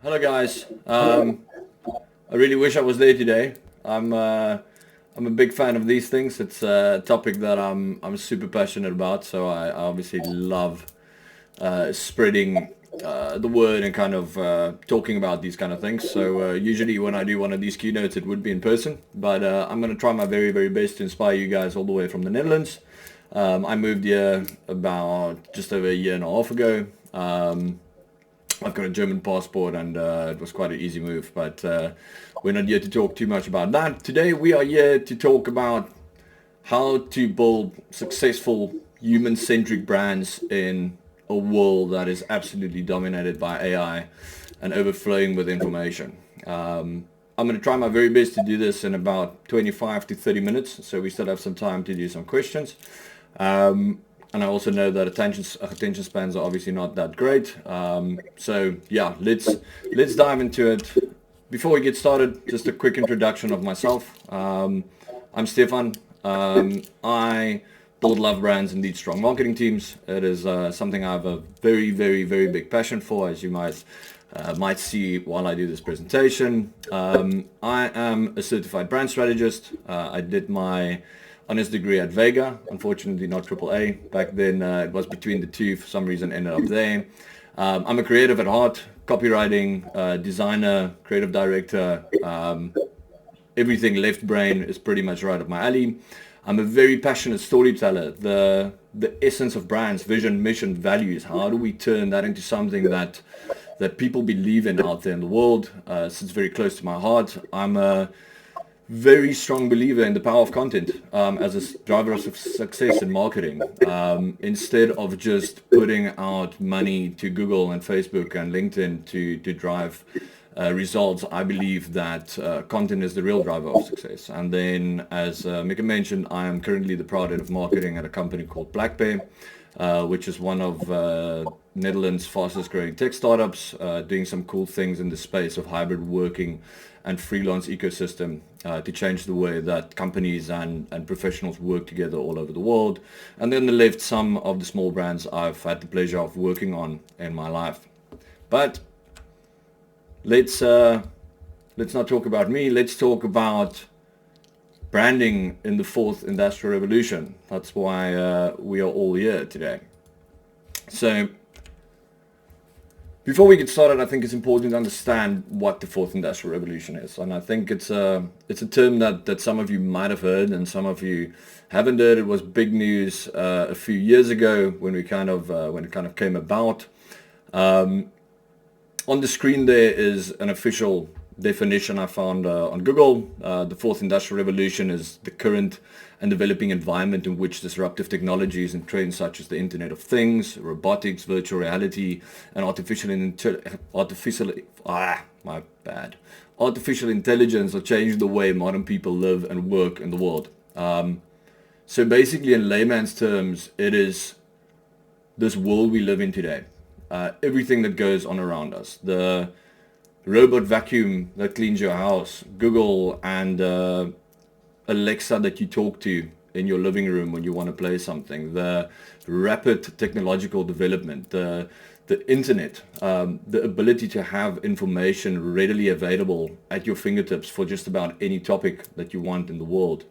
Hello guys. I really wish I was there today. I'm a big fan of these things. It's a topic that I'm super passionate about. So I obviously love spreading the word and kind of talking about these kind of things. So usually when I do one of these keynotes, it would be in person. But I'm going to try my very best to inspire you guys all the way from the Netherlands. I moved here about just over a year and a half ago. I've got a German passport and it was quite an easy move, but we're not here to talk too much about that. Today we are here to talk about how to build successful human-centric brands in a world that is absolutely dominated by AI and overflowing with information. I'm going to try my very best to do this in about 25 to 30 minutes, so we still have some time to do some questions. And I also know that attention spans are obviously not that great. So yeah, let's dive into it. Before we get started, just a quick introduction of myself. I'm Stefan. I build love brands and lead strong marketing teams. It is something I have a very big passion for, as you might see while I do this presentation. I am a certified brand strategist. I did my honors degree at Vega, unfortunately not AAA. Back then it was between the two, for some reason ended up there. I'm a creative at heart, copywriting, designer, creative director, everything left brain is pretty much right up my alley. I'm a very passionate storyteller. The essence of brands, vision, mission, values, how do we turn that into something that people believe in out there in the world? Sits very close to my heart. I'm a very strong believer in the power of content as a driver of success in marketing. Instead of just putting out money to Google and Facebook and LinkedIn to drive results, I believe that content is the real driver of success. And then, as Mika mentioned, I am currently the proud head of marketing at a company called Black Bear, which is one of Netherlands' fastest growing tech startups, doing some cool things in the space of hybrid working and freelance ecosystem to change the way that companies and professionals work together all over the world. And then on the left, some of the small brands I've had the pleasure of working on in my life. But let's not talk about me. Let's talk about branding in the fourth industrial revolution. That's why we are all here today. So before we get started, I think it's important to understand what the fourth industrial revolution is. And I think it's a term that some of you might have heard and some of you haven't heard. It was big news a few years ago when it kind of came about. On the screen there is an official definition I found on Google. The fourth industrial revolution is the current and developing environment in which disruptive technologies and trends such as the Internet of Things, robotics, virtual reality, and artificial intelligence are changing the way modern people live and work in the world. So basically, in layman's terms, it is this world we live in today. Everything that goes on around us, the robot vacuum that cleans your house, Google and Alexa that you talk to in your living room when you want to play something, the rapid technological development, the internet, the ability to have information readily available at your fingertips for just about any topic that you want in the world.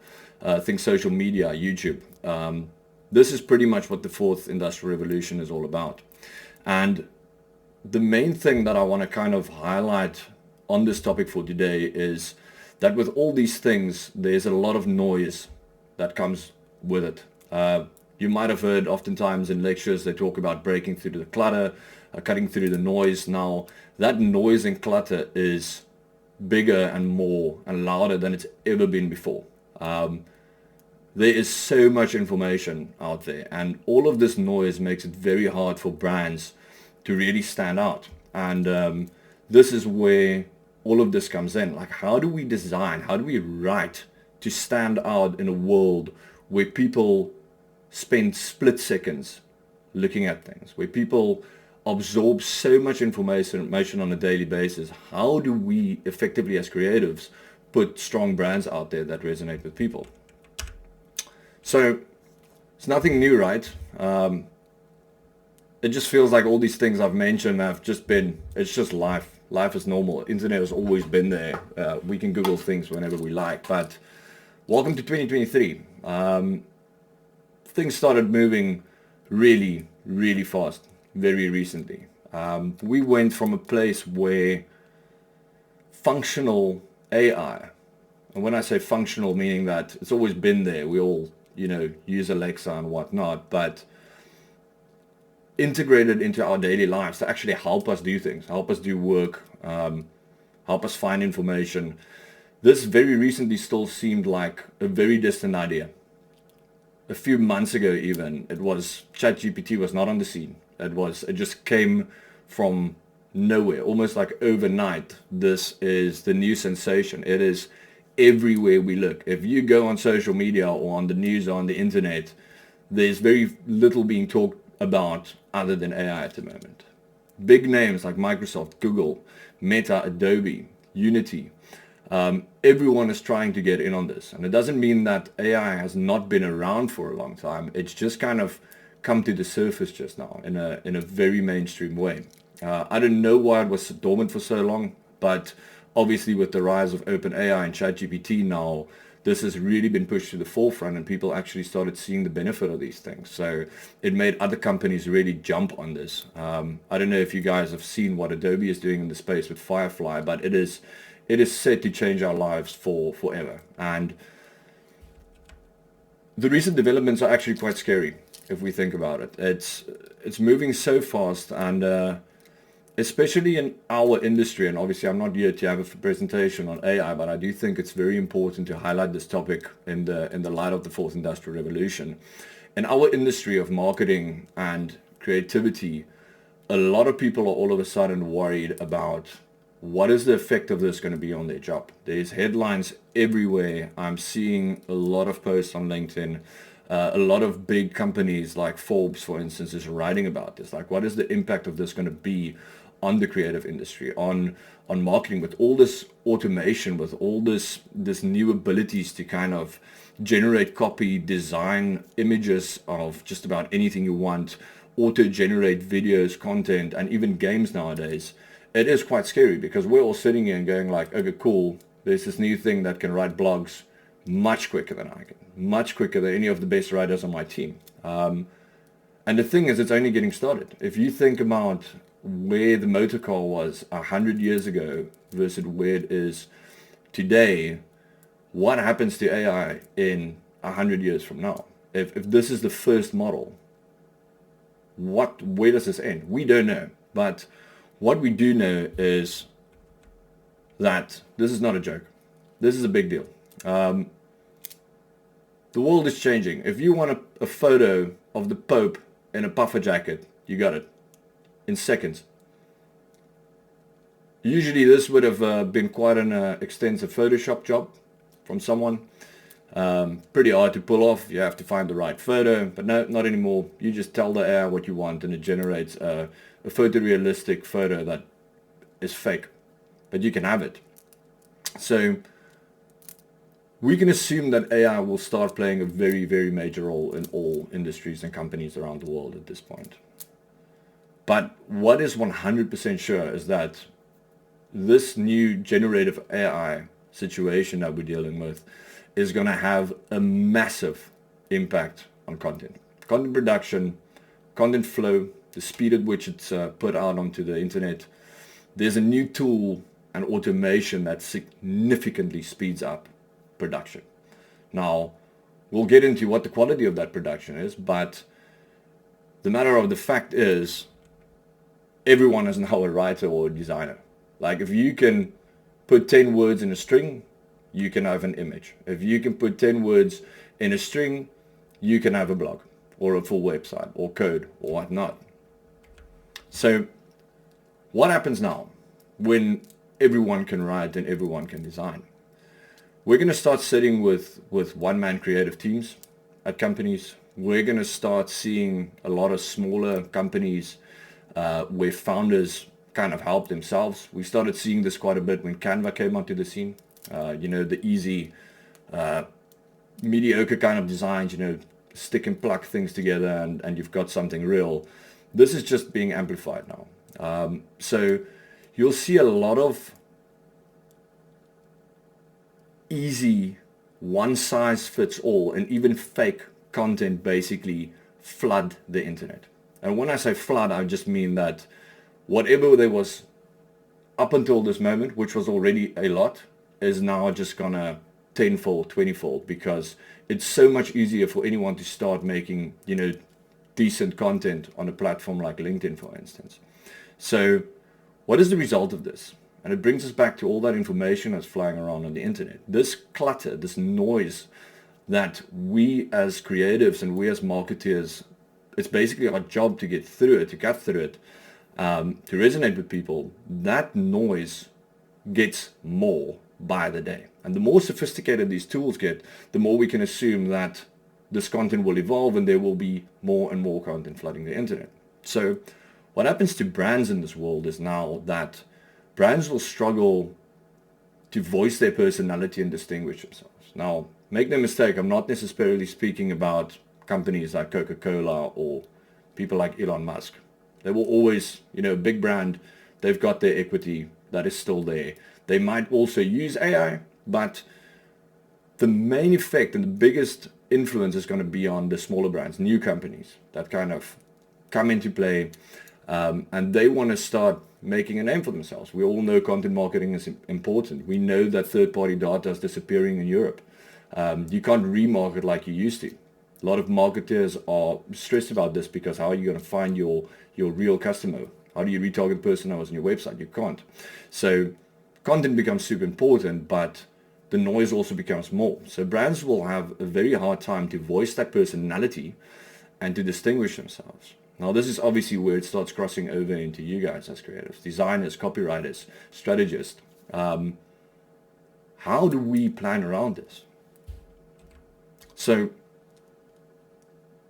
Think social media, YouTube. This is pretty much what the fourth industrial revolution is all about. And the main thing that I want to kind of highlight on this topic for today is that with all these things, there's a lot of noise that comes with it. You might have heard oftentimes in lectures they talk about breaking through the clutter, cutting through the noise. Now, that noise and clutter is bigger and more and louder than it's ever been before. There is so much information out there, and all of this noise makes it very hard for brands to really stand out. And this is where all of this comes in. Like, how do we design, how do we write to stand out in a world where people spend split seconds looking at things, where people absorb so much information on a daily basis? How do we effectively as creatives put strong brands out there that resonate with people? So it's nothing new, right? It just feels like all these things I've mentioned have just been, it's just life. life is normal. Internet has always been there. We can Google things whenever we like. But welcome to 2023. Things started moving really, really fast very recently. We went from a place where functional AI, and when I say functional, meaning that it's always been there, we all, use Alexa and whatnot, but integrated into our daily lives to actually help us do things, help us do work, help us find information. This very recently still seemed like a very distant idea. A few months ago even, ChatGPT was not on the scene. It just came from nowhere, almost like overnight. This is the new sensation. It is everywhere we look. If you go on social media or on the news or on the internet, there's very little being talked about other than AI at the moment. Big names like Microsoft, Google, Meta, Adobe, Unity, everyone is trying to get in on this. And it doesn't mean that AI has not been around for a long time. It's just kind of come to the surface just now in a very mainstream way. I don't know why it was dormant for so long, but obviously with the rise of OpenAI and ChatGPT now, this has really been pushed to the forefront and people actually started seeing the benefit of these things. So it made other companies really jump on this. I don't know if you guys have seen what Adobe is doing in the space with Firefly, but it is set to change our lives forever. And the recent developments are actually quite scary if we think about it. It's moving so fast, and especially in our industry, and obviously I'm not here to have a presentation on AI, but I do think it's very important to highlight this topic in the light of the fourth industrial revolution. In our industry of marketing and creativity, a lot of people are all of a sudden worried about what is the effect of this going to be on their job. There's headlines everywhere. I'm seeing a lot of posts on LinkedIn. A lot of big companies like Forbes, for instance, is writing about this. Like, what is the impact of this going to be on the creative industry, on marketing, with all this automation, with all this new abilities to kind of generate copy, design images of just about anything you want, auto-generate videos, content, and even games nowadays. It is quite scary because we're all sitting here and going like, okay, cool, there's this new thing that can write blogs much quicker than I can, much quicker than any of the best writers on my team. And the thing is, it's only getting started. If you think about where the motor car was 100 years ago versus where it is today, what happens to AI in 100 years from now? If this is the first model, where does this end? We don't know. But what we do know is that this is not a joke. This is a big deal. The world is changing. If you want a photo of the Pope in a puffer jacket, you got it in seconds. Usually this would have been quite an extensive Photoshop job from someone. Pretty hard to pull off. You have to find the right photo, but no, not anymore. You just tell the AI what you want and it generates a photorealistic photo that is fake, but you can have it. So we can assume that AI will start playing a very, very major role in all industries and companies around the world at this point. But what is 100% sure is that this new generative AI situation that we're dealing with is going to have a massive impact on content production, content flow, the speed at which it's put out onto the internet. There's a new tool and automation that significantly speeds up production. Now, we'll get into what the quality of that production is, but the matter of the fact is everyone is now a writer or a designer. Like, if you can put 10 words in a string, you can have an image. If you can put 10 words in a string, you can have a blog or a full website or code or whatnot. So what happens now when everyone can write and everyone can design? We're going to start sitting with one-man creative teams at companies. We're going to start seeing a lot of smaller companies where founders kind of help themselves. We started seeing this quite a bit when Canva came onto the scene. The easy, mediocre kind of designs, stick and plug things together and you've got something real. This is just being amplified now. So you'll see a lot of easy one-size-fits-all and even fake content basically flood the internet. And when I say flood, I just mean that whatever there was up until this moment, which was already a lot, is now just gonna tenfold, 20-fold, because it's so much easier for anyone to start making, decent content on a platform like LinkedIn, for instance. So what is the result of this? And it brings us back to all that information that's flying around on the internet. This clutter, this noise that we as creatives and we as marketeers, it's basically our job to get through it, to cut through it, to resonate with people. That noise gets more by the day. And the more sophisticated these tools get, the more we can assume that this content will evolve and there will be more and more content flooding the internet. So what happens to brands in this world is now that brands will struggle to voice their personality and distinguish themselves. Now, make no mistake, I'm not necessarily speaking about companies like Coca-Cola or people like Elon Musk. They will always, a big brand, they've got their equity, that is still there. They might also use AI, but the main effect and the biggest influence is going to be on the smaller brands, new companies that kind of come into play, and they want to start making a name for themselves. We all know content marketing is important. We know that third-party data is disappearing in Europe. You can't remarket like you used to. A lot of marketers are stressed about this because how are you going to find your real customer? How do you retarget personas on your website? You can't. So content becomes super important, but the noise also becomes more. So brands will have a very hard time to voice that personality and to distinguish themselves. Now, this is obviously where it starts crossing over into you guys as creatives, designers, copywriters, strategists. How do we plan around this? So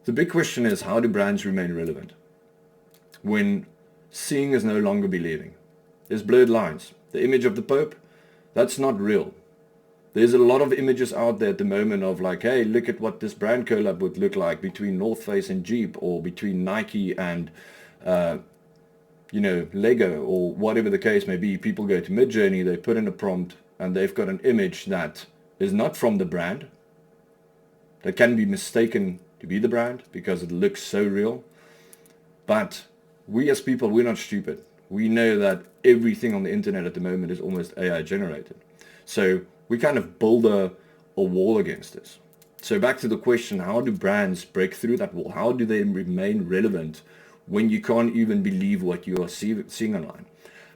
the big question is, how do brands remain relevant when seeing is no longer believing? There's blurred lines. The image of the Pope, that's not real. There's a lot of images out there at the moment of like, hey, look at what this brand collab would look like between North Face and Jeep, or between Nike and, Lego, or whatever the case may be. People go to Midjourney, they put in a prompt, and they've got an image that is not from the brand, that can be mistaken to be the brand because it looks so real. But we as people, we're not stupid. We know that everything on the internet at the moment is almost AI generated. So we kind of build a wall against this. So back to the question, how do brands break through that wall? How do they remain relevant when you can't even believe what you are seeing online?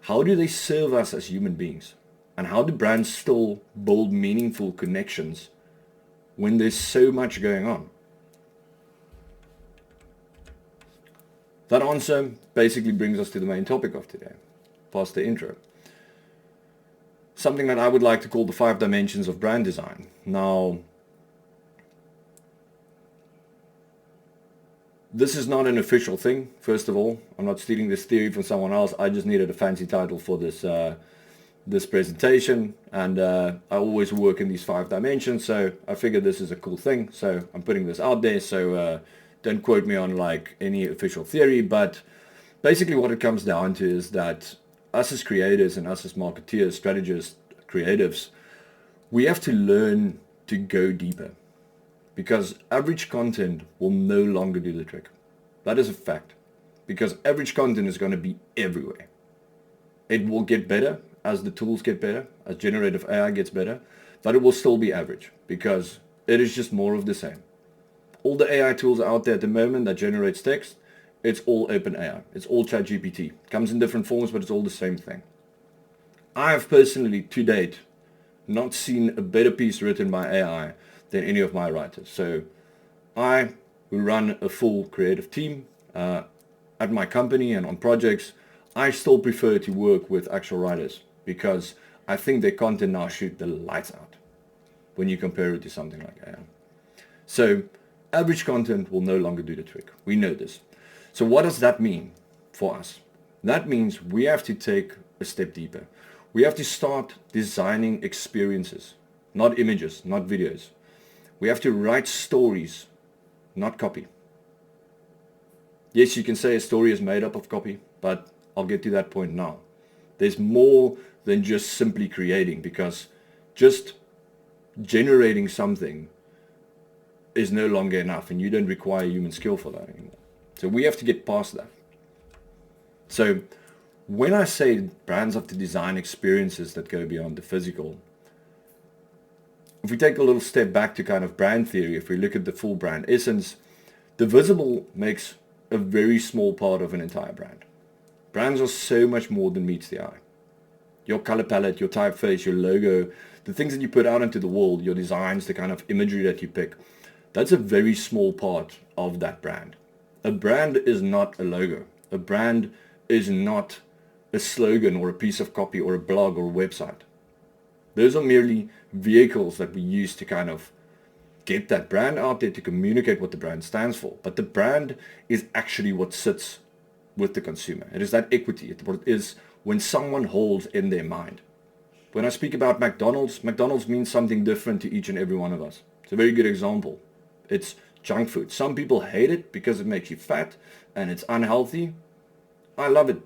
How do they serve us as human beings? And how do brands still build meaningful connections when there's so much going on? That answer basically brings us to the main topic of today, past the intro. Something that I would like to call the 5 dimensions of brand design. Now, this is not an official thing, first of all. I'm not stealing this theory from someone else. I just needed a fancy title for this presentation, and I always work in these 5 dimensions, so I figured this is a cool thing, so I'm putting this out there. So don't quote me on like any official theory, but basically what it comes down to is that us as creators and us as marketeers, strategists, creatives, we have to learn to go deeper, because average content will no longer do the trick. That is a fact, because average content is going to be everywhere. It will get better as the tools get better, as generative AI gets better, but it will still be average because it is just more of the same. All the AI tools out there at the moment that generates text, it's all open AI. It's all ChatGPT. It comes in different forms, but it's all the same thing. I have personally, to date, not seen a better piece written by AI than any of my writers. So I, who run a full creative team at my company and on projects, I still prefer to work with actual writers because I think their content now shoot the lights out when you compare it to something like AI. So average content will no longer do the trick. We know this. So what does that mean for us? That means we have to take a step deeper. We have to start designing experiences, not images, not videos. We have to write stories, not copy. Yes, you can say a story is made up of copy, but I'll get to that point now. There's more than just simply creating, because just generating something is no longer enough, and you don't require human skill for that anymore. So we have to get past that. So when I say brands have to design experiences that go beyond the physical, if we take a little step back to kind of brand theory, if we look at the full brand essence, the visible makes a very small part of an entire brand. Brands are so much more than meets the eye. Your color palette, your typeface, your logo, the things that you put out into the world, your designs, the kind of imagery that you pick, that's a very small part of that brand. A brand is not a logo. A brand is not a slogan or a piece of copy or a blog or a website. Those are merely vehicles that we use to kind of get that brand out there, to communicate what the brand stands for. But the brand is actually what sits with the consumer. It is that equity. It is when someone holds in their mind. When I speak about McDonald's, McDonald's means something different to each and every one of us. It's a very good example. It's junk food. Some people hate it because it makes you fat and it's unhealthy. I love it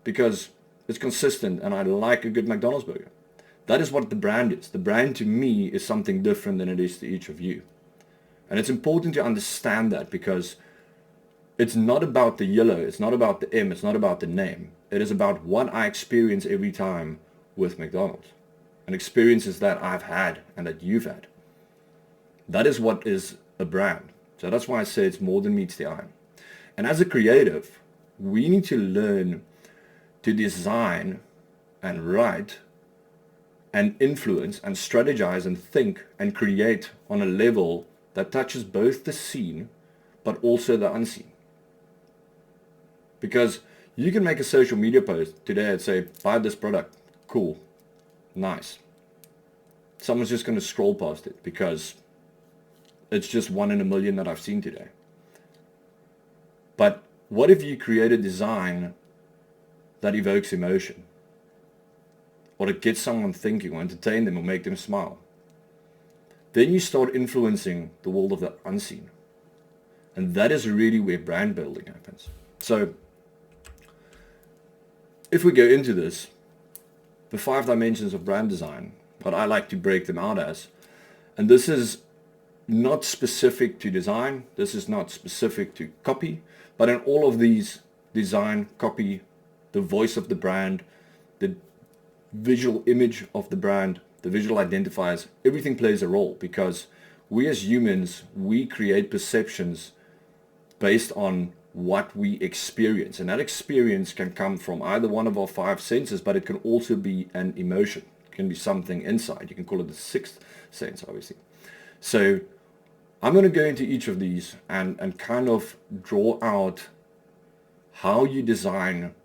because it's consistent and I like a good McDonald's burger. That is what the brand is. The brand to me is something different than it is to each of you. And it's important to understand that, because it's not about the yellow, it's not about the M, it's not about the name. It is about what I experience every time with McDonald's. And experiences that I've had and that you've had. That is what is a brand. So that's why I say it's more than meets the eye. And as a creative, we need to learn to design and write and influence and strategize and think and create on a level that touches both the seen but also the unseen. Because you can make a social media post today and say, buy this product, cool, nice. Someone's just going to scroll past it because it's just 1 in a million that I've seen today. But what if you create a design that evokes emotion? Or it gets someone thinking, or entertain them, or make them smile? Then you start influencing the world of the unseen. And that is really where brand building happens. So if we go into this, the 5 dimensions of brand design, what I like to break them out as, and this is not specific to design, this is not specific to copy, but in all of these, design, copy, the voice of the brand, the visual image of the brand, the visual identifiers, everything plays a role, because we as humans, we create perceptions based on what we experience. And that experience can come from either one of our 5 senses, but it can also be an emotion. It can be something inside. You can call it the 6th sense, obviously. So I'm going to go into each of these and kind of draw out how you design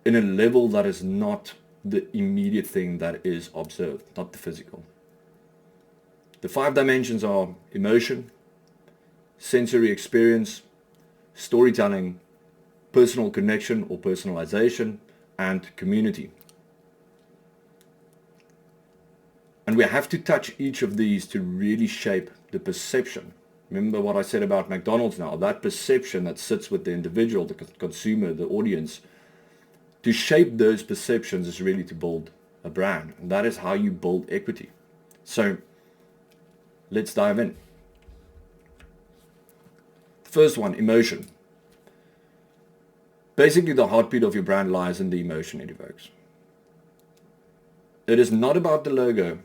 in a level that is not the immediate thing that is observed, not the physical. The 5 dimensions are emotion, sensory experience, storytelling, personal connection or personalization, and community. And we have to touch each of these to really shape the perception. Remember what I said about McDonald's now, that perception that sits with the individual, the consumer, the audience. To shape those perceptions is really to build a brand. And that is how you build equity. So let's dive in. First one, emotion. Basically, the heartbeat of your brand lies in the emotion it evokes. It is not about the logo,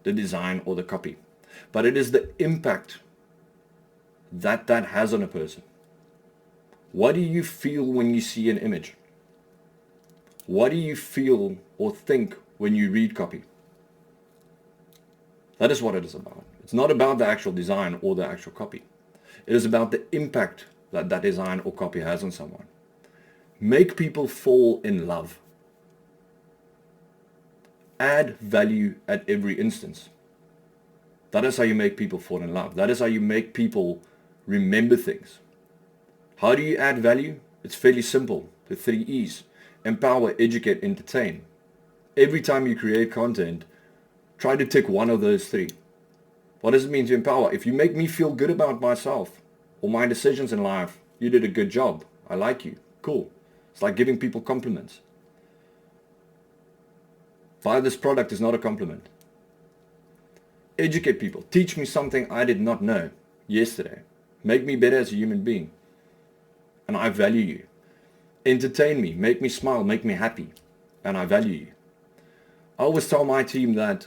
the design, or the copy, but it is the impact that has on a person. What do you feel when you see an image? What do you feel or think when you read copy? That is what it is about. It's not about the actual design or the actual copy. It is about the impact that that design or copy has on someone. Make people fall in love. Add value at every instance. That is how you make people fall in love. That is how you make people remember things. How do you add value? It's fairly simple. The 3 E's. Empower, educate, entertain. Every time you create content, try to tick one of those 3. What does it mean to empower? If you make me feel good about myself or my decisions in life, you did a good job. I like you. Cool. It's like giving people compliments. Buy this product is not a compliment. Educate people. Teach me something I did not know yesterday. Make me better as a human being. And I value you. Entertain me. Make me smile. Make me happy. And I value you. I always tell my team that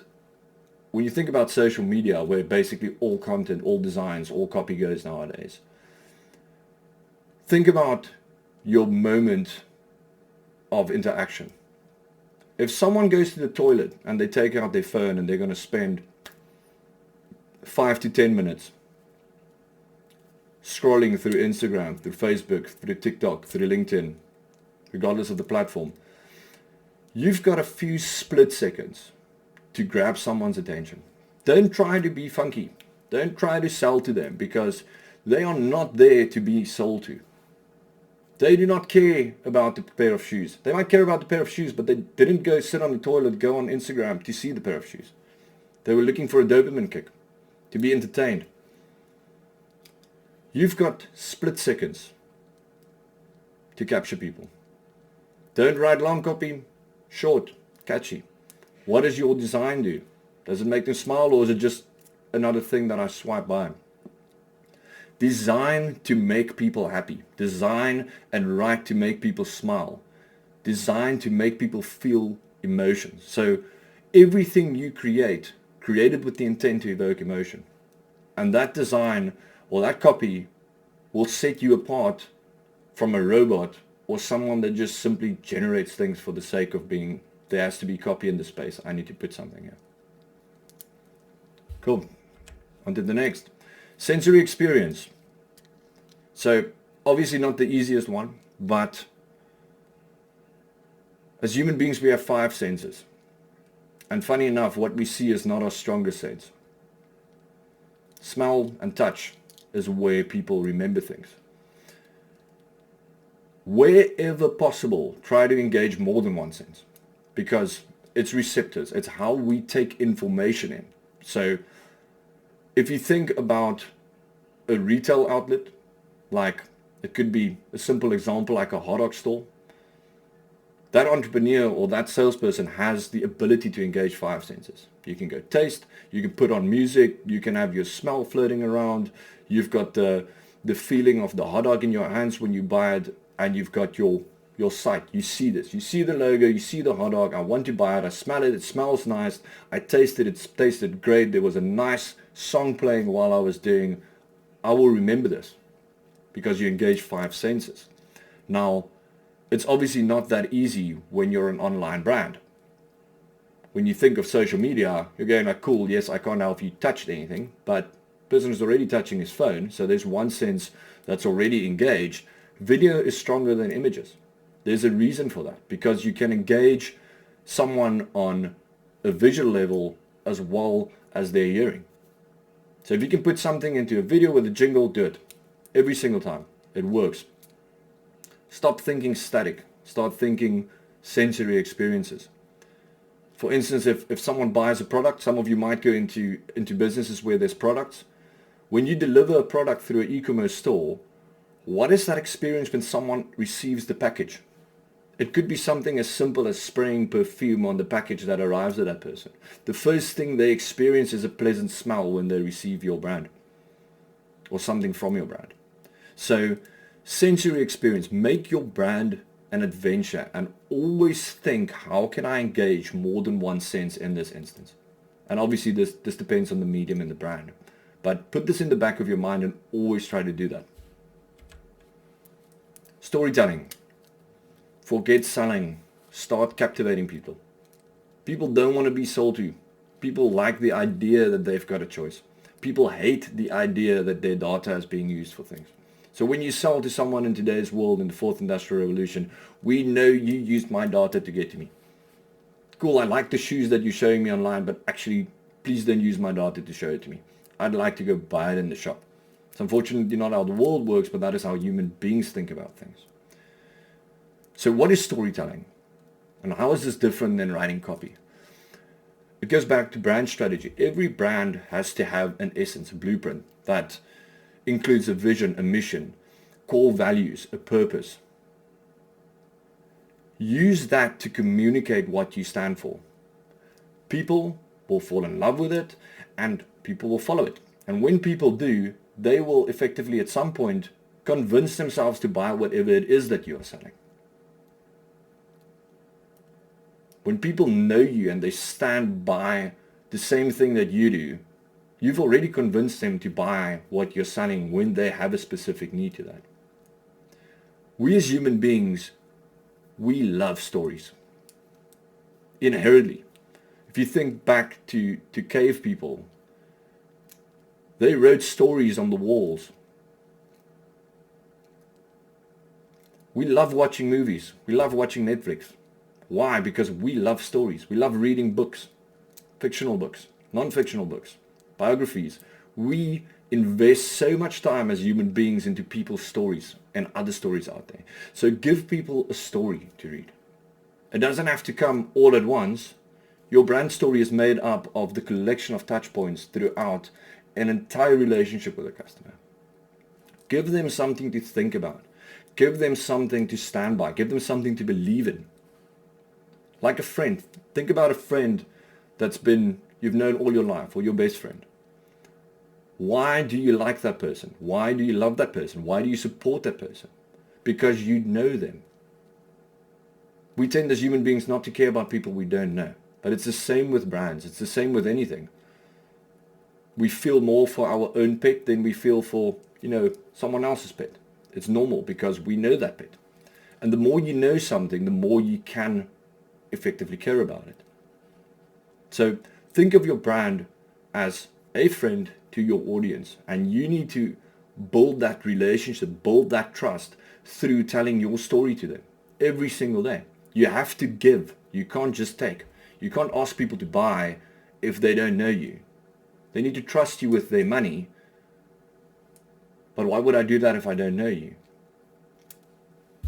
when you think about social media, where basically all content, all designs, all copy goes nowadays, think about your moment of interaction. If someone goes to the toilet and they take out their phone and they're going to spend 5 to 10 minutes scrolling through Instagram, through Facebook, through TikTok, through LinkedIn, regardless of the platform, you've got a few split seconds to grab someone's attention. Don't try to be funky. Don't try to sell to them, because they are not there to be sold to. They do not care about the pair of shoes. They might care about the pair of shoes, but they didn't go sit on the toilet, go on Instagram to see the pair of shoes. They were looking for a dopamine kick, to be entertained. You've got split seconds to capture people. Don't write long copy, short, catchy. What does your design do? Does it make them smile, or is it just another thing that I swipe by? Design to make people happy. Design and write to make people smile. Design to make people feel emotions. So everything you create, created with the intent to evoke emotion. And that design or that copy will set you apart from a robot or someone that just simply generates things for the sake of being, there has to be copy in the space, I need to put something here. Cool. On to the next. Sensory experience. So obviously not the easiest one, but as human beings we have 5 senses. And funny enough, what we see is not our strongest sense. Smell and touch is where people remember things. Wherever possible, try to engage more than one sense, because it's receptors. It's how we take information in. So if you think about a retail outlet, like it could be a simple example like a hot dog store, that entrepreneur or that salesperson has the ability to engage 5 senses. You can go taste, you can put on music, you can have your smell floating around, you've got the feeling of the hot dog in your hands when you buy it, and you've got your sight. You see this, you see the logo, you see the hot dog, I want to buy it, I smell it, it smells nice, I tasted it, it tasted great, there was a nice song playing while I was doing, I will remember this, because you engage 5 senses. Now, it's obviously not that easy when you're an online brand. When you think of social media, you're going like, cool, yes, I can't help you touch anything, but the person is already touching his phone, so there's one sense that's already engaged. Video is stronger than images. There's a reason for that, because you can engage someone on a visual level as well as their hearing. So if you can put something into a video with a jingle, do it. Every single time. It works. Stop thinking static. Start thinking sensory experiences. For instance, if someone buys a product, some of you might go into businesses where there's products. When you deliver a product through an e-commerce store, what is that experience when someone receives the package? It could be something as simple as spraying perfume on the package that arrives at that person. The first thing they experience is a pleasant smell when they receive your brand or something from your brand. So sensory experience, make your brand an adventure, and always think, how can I engage more than one sense in this instance? And obviously this depends on the medium and the brand, but put this in the back of your mind and always try to do that. Storytelling. Forget selling. Start captivating people. People don't want to be sold to. People like the idea that they've got a choice. People hate the idea that their data is being used for things. So when you sell to someone in today's world, in the 4th Industrial Revolution, we know you used my data to get to me. Cool, I like the shoes that you're showing me online, but actually, please don't use my data to show it to me. I'd like to go buy it in the shop. It's unfortunately not how the world works, but that is how human beings think about things. So what is storytelling? And how is this different than writing copy? It goes back to brand strategy. Every brand has to have an essence, a blueprint that includes a vision, a mission, core values, a purpose. Use that to communicate what you stand for. People will fall in love with it and people will follow it. And when people do, they will effectively at some point convince themselves to buy whatever it is that you are selling. When people know you and they stand by the same thing that you do, you've already convinced them to buy what you're selling when they have a specific need to that. We as human beings, we love stories. Inherently. If you think back to cave people, they wrote stories on the walls. We love watching movies. We love watching Netflix. Why? Because we love stories. We love reading books, fictional books, non-fictional books, biographies. We invest so much time as human beings into people's stories and other stories out there. So give people a story to read. It doesn't have to come all at once. Your brand story is made up of the collection of touch points throughout an entire relationship with a customer. Give them something to think about. Give them something to stand by. Give them something to believe in. Like a friend. Think about a friend you've known all your life, or your best friend. Why do you like that person? Why do you love that person? Why do you support that person? Because you know them. We tend as human beings not to care about people we don't know. But it's the same with brands. It's the same with anything. We feel more for our own pet than we feel for, someone else's pet. It's normal because we know that pet. And the more you know something, the more you can effectively care about it. So think of your brand as a friend to your audience, and you need to build that relationship, build that trust through telling your story to them every single day. You have to give. You can't just take. You can't ask people to buy if they don't know you. They need to trust you with their money. But why would I do that if I don't know you?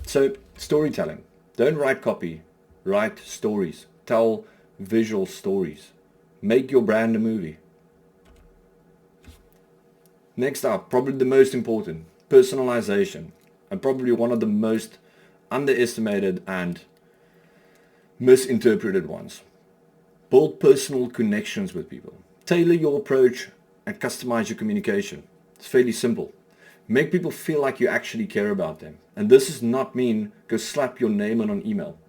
So, storytelling. Don't write copy. Write stories. Tell visual stories. Make your brand a movie. Next up, probably the most important, personalization. And probably one of the most underestimated and misinterpreted ones. Build personal connections with people. Tailor your approach and customize your communication. It's fairly simple. Make people feel like you actually care about them. And this does not mean go slap your name on an email.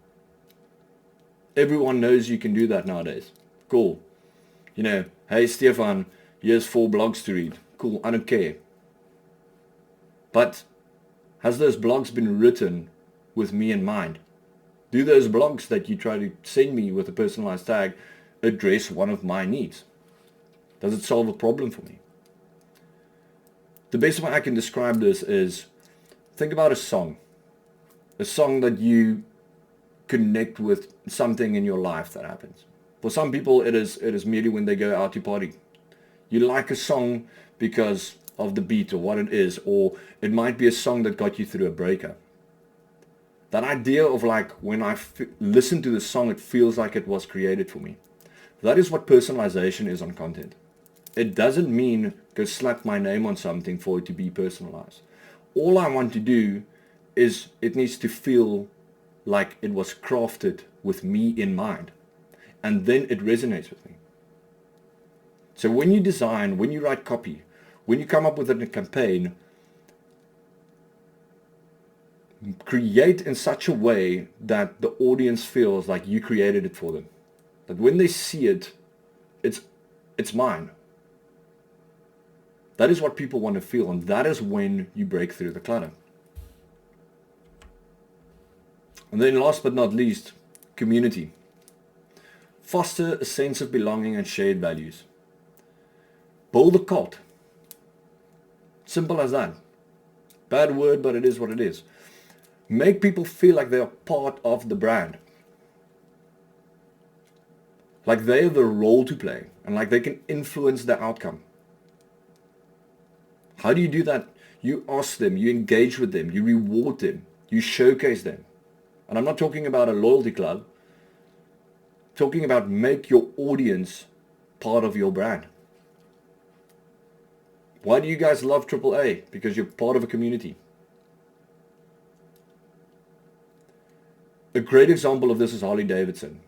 Everyone knows you can do that nowadays. Cool. Hey Stefan, here's 4 blogs to read. Cool, I don't care. But has those blogs been written with me in mind? Do those blogs that you try to send me with a personalized tag address one of my needs? Does it solve a problem for me? The best way I can describe this is, think about a song that you connect with something in your life that happens. For some people, it is merely when they go out to party. You like a song because of the beat or what it is, or it might be a song that got you through a breakup. That idea of when I listen to the song, it feels like it was created for me. That is what personalization is on content. It doesn't mean go slap my name on something for it to be personalized. All I want to do is it needs to feel like it was crafted with me in mind. And then it resonates with me. So when you design, when you write copy, when you come up with a campaign, create in such a way that the audience feels like you created it for them. That when they see it, it's mine. That is what people want to feel, and that is when you break through the clutter. And then last but not least, community. Foster a sense of belonging and shared values. Build a cult. Simple as that. Bad word, but it is what it is. Make people feel like they are part of the brand. Like they have a role to play, and like they can influence the outcome. How do you do that? You ask them, you engage with them, you reward them, you showcase them. And I'm not talking about a loyalty club. I'm talking about make your audience part of your brand. Why do you guys love AAA? Because you're part of a community. A great example of this is Harley Davidson.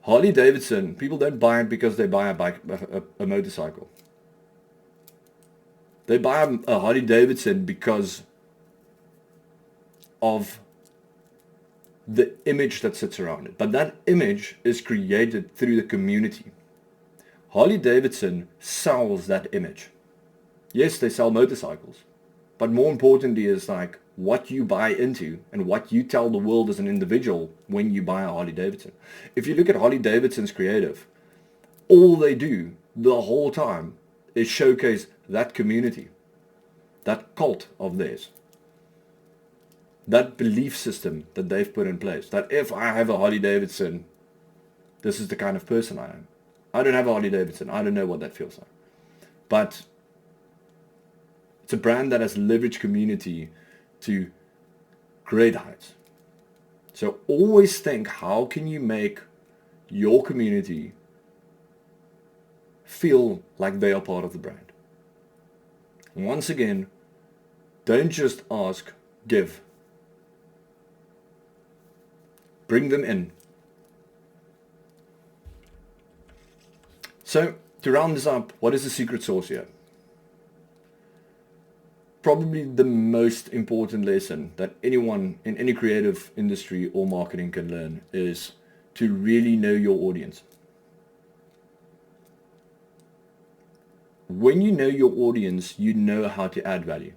Harley Davidson, people don't buy it because they buy a bike, a motorcycle. They buy a Harley Davidson because of the image that sits around it. But that image is created through the community. Harley Davidson sells that image. Yes, they sell motorcycles. But more importantly is like what you buy into and what you tell the world as an individual when you buy a Harley Davidson. If you look at Harley Davidson's creative, all they do the whole time is showcase that community, that cult of theirs, that belief system that they've put in place, that if I have a Harley Davidson, this is the kind of person I am. I don't have a Harley Davidson. I don't know what that feels like. But it's a brand that has leveraged community to great heights. So always think, how can you make your community feel like they are part of the brand? Once again, don't just ask, give. Bring them in. So, to round this up, what is the secret sauce here? Probably the most important lesson that anyone in any creative industry or marketing can learn is to really know your audience. When you know your audience, you know how to add value.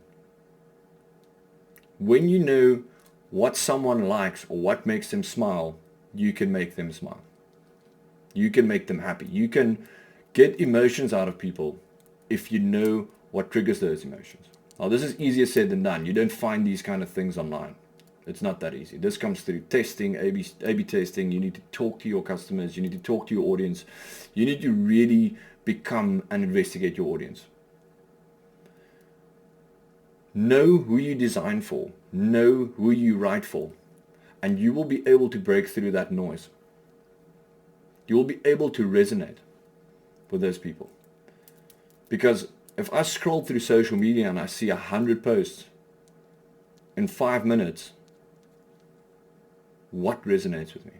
When you know what someone likes or what makes them smile, you can make them smile. You can make them happy. You can get emotions out of people if you know what triggers those emotions. Now, this is easier said than done. You don't find these kind of things online. It's not that easy. This comes through testing, A/B testing. You need to talk to your customers. You need to talk to your audience. You need to really become and investigate your audience. Know who you design for. Know who you write for. And you will be able to break through that noise. You will be able to resonate with those people. Because if I scroll through social media and I see 100 posts in 5 minutes, what resonates with me?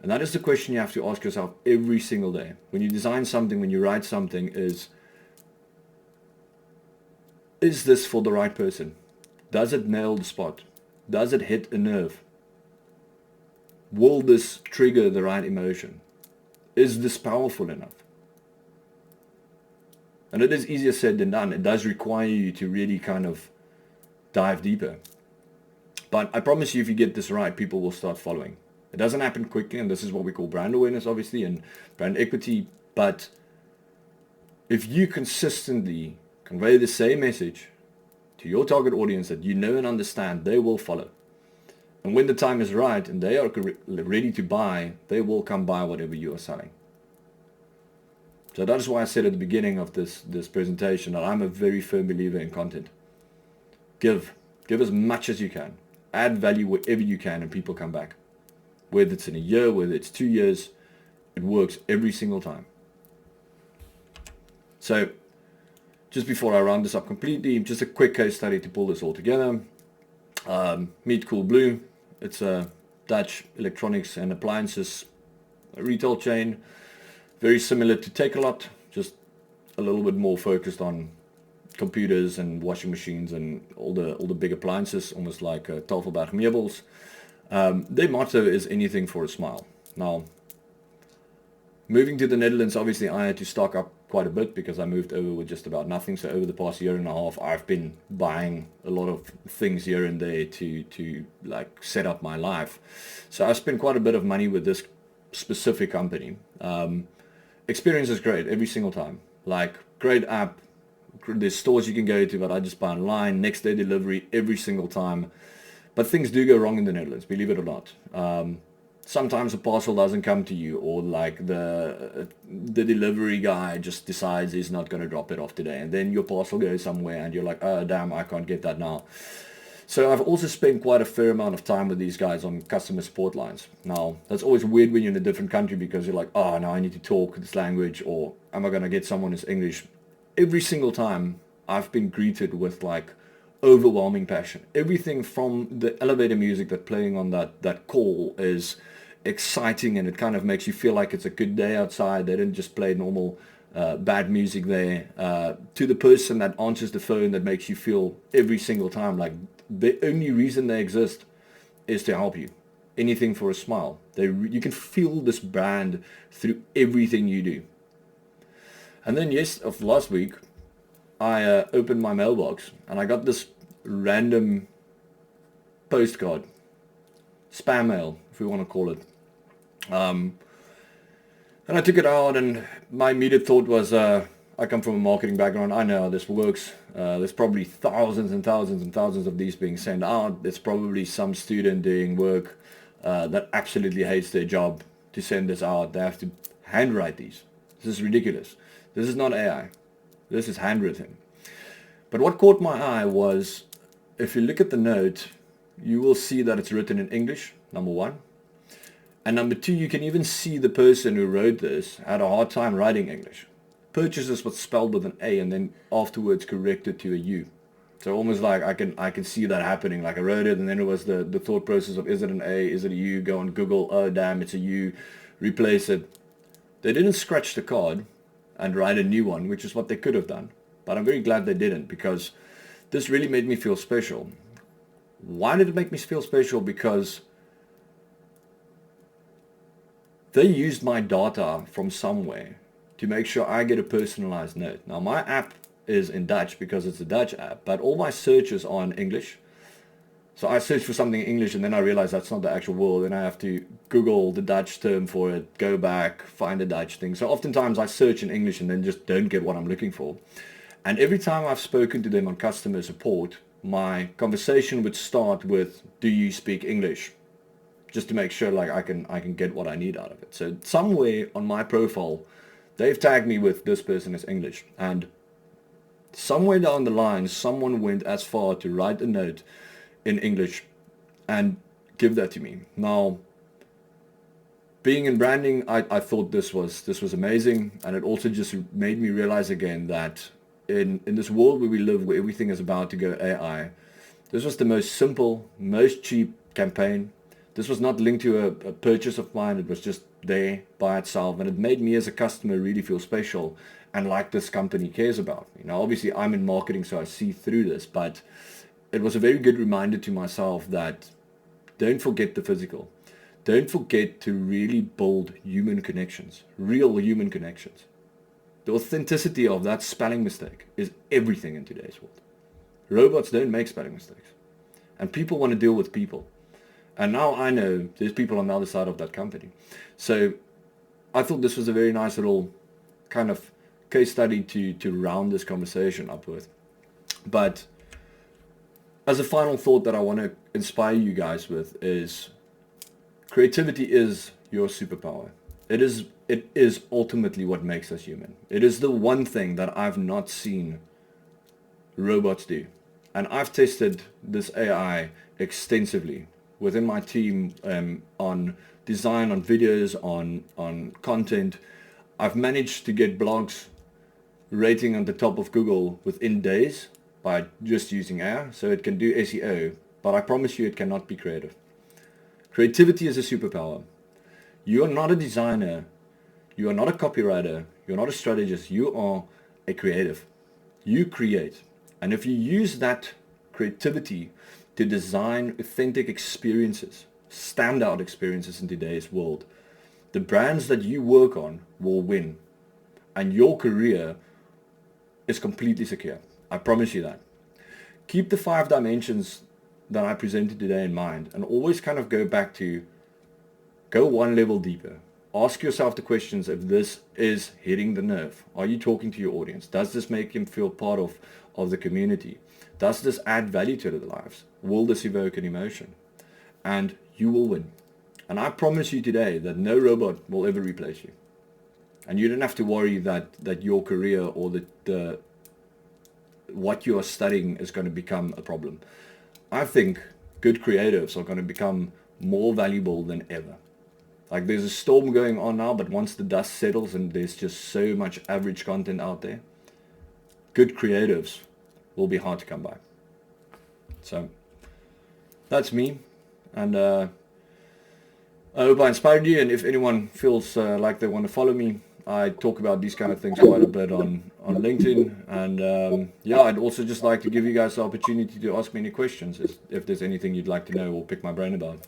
And that is the question you have to ask yourself every single day. When you design something, when you write something, is this for the right person? Does it nail the spot? Does it hit a nerve? Will this trigger the right emotion? Is this powerful enough? And it is easier said than done. It does require you to really kind of dive deeper. But I promise you, if you get this right, people will start following. It doesn't happen quickly, and this is what we call brand awareness, obviously, and brand equity. But if you consistently convey the same message to your target audience that you know and understand, they will follow. And when the time is right and they are ready to buy, they will come buy whatever you are selling. So that is why I said at the beginning of this presentation that I'm a very firm believer in content. Give as much as you can. Add value wherever you can, and people come back. Whether it's in a year, whether it's 2 years, it works every single time. So just before I round this up completely, just a quick case study to pull this all together. Meet Coolblue. It's a Dutch electronics and appliances retail chain. Very similar to Takealot, just a little bit more focused on computers and washing machines and all the big appliances, almost like Tafelberg Meubels. Their motto is anything for a smile. Now, moving to the Netherlands, obviously I had to stock up quite a bit because I moved over with just about nothing. So over the past year and a half, I've been buying a lot of things here and there to like set up my life. So I spent quite a bit of money with this specific company. Experience is great every single time. Like, great app. There's stores you can go to, but I just buy online. Next day delivery every single time. But things do go wrong in the Netherlands, believe it or not. Sometimes a parcel doesn't come to you, or like the delivery guy just decides he's not going to drop it off today, and then your parcel goes somewhere and you're like, oh damn, I can't get that now. So I've also spent quite a fair amount of time with these guys on customer support lines. Now, that's always weird when you're in a different country because you're like, oh, now I need to talk this language, or am I going to get someone who's English? Every single time I've been greeted with like overwhelming passion. Everything from the elevator music that playing on that call is exciting, and it kind of makes you feel like it's a good day outside. They didn't just play normal bad music there. To the person that answers the phone, that makes you feel every single time like the only reason they exist is to help you. Anything for a smile. You can feel this brand through everything you do. And then last week, I opened my mailbox and I got this random postcard, spam mail, if we want to call it. And I took it out, and my immediate thought was, I come from a marketing background. I know how this works. There's probably thousands and thousands and thousands of these being sent out. There's probably some student doing work that absolutely hates their job to send this out. They have to handwrite these. This is ridiculous. This is not AI. This is handwritten. But what caught my eye was, if you look at the note, you will see that it's written in English, number one. And number two, you can even see the person who wrote this had a hard time writing English. Purchases was spelled with an A and then afterwards corrected to a U. So almost like I can see that happening. Like I wrote it and then it was the thought process of, is it an A, is it a U? Go on Google, oh damn, it's a U, replace it. They didn't scratch the card and write a new one, which is what they could have done. But I'm very glad they didn't, because this really made me feel special. Why did it make me feel special? Because they used my data from somewhere to make sure I get a personalized note. Now my app is in Dutch because it's a Dutch app, but all my searches are in English. So I search for something in English and then I realize that's not the actual word, and I have to Google the Dutch term for it, go back, find the Dutch thing. So oftentimes I search in English and then just don't get what I'm looking for. And every time I've spoken to them on customer support, my conversation would start with, do you speak English? Just to make sure like I can get what I need out of it. So somewhere on my profile, they've tagged me with this person is English. And somewhere down the line, someone went as far to write a note in English and give that to me. Now, being in branding, I thought this was amazing, and it also just made me realize again that in this world where we live, where everything is about to go AI, this was the most simple, most cheap campaign. This was not linked to a purchase of mine. It was just there by itself, and it made me as a customer really feel special and like this company cares about me. Now, obviously, I'm in marketing, so I see through this, but it was a very good reminder to myself that don't forget the physical. Don't forget to really build human connections, real human connections. The authenticity of that spelling mistake is everything in today's world. Robots don't make spelling mistakes, and people want to deal with people. And now I know there's people on the other side of that company. So I thought this was a very nice little kind of case study to round this conversation up with. But as a final thought that I want to inspire you guys with is, creativity is your superpower. It is ultimately what makes us human. It is the one thing that I've not seen robots do. And I've tested this AI extensively within my team, on design, on videos, on content. I've managed to get blogs rating on the top of Google within days by just using AI. So it can do SEO, but I promise you it cannot be creative. Creativity is a superpower. You are not a designer. You are not a copywriter. You're not a strategist. You are a creative. You create. And if you use that creativity to design authentic experiences, standout experiences in today's world, the brands that you work on will win. And your career is completely secure. I promise you that. Keep the 5 dimensions that I presented today in mind, and always kind of go back to, go one level deeper. Ask yourself the questions if this is hitting the nerve. Are you talking to your audience? Does this make him feel part of the community? Does this add value to their lives? Will this evoke an emotion? And you will win. And I promise you today that no robot will ever replace you. And you don't have to worry that your career or the what you are studying is going to become a problem. I think good creatives are going to become more valuable than ever. Like, there's a storm going on now, but once the dust settles and there's just so much average content out there, good creatives will be hard to come by. So that's me, and I hope I inspired you, and if anyone feels like they want to follow me, I talk about these kind of things quite a bit on LinkedIn. And yeah, I'd also just like to give you guys the opportunity to ask me any questions if there's anything you'd like to know or pick my brain about.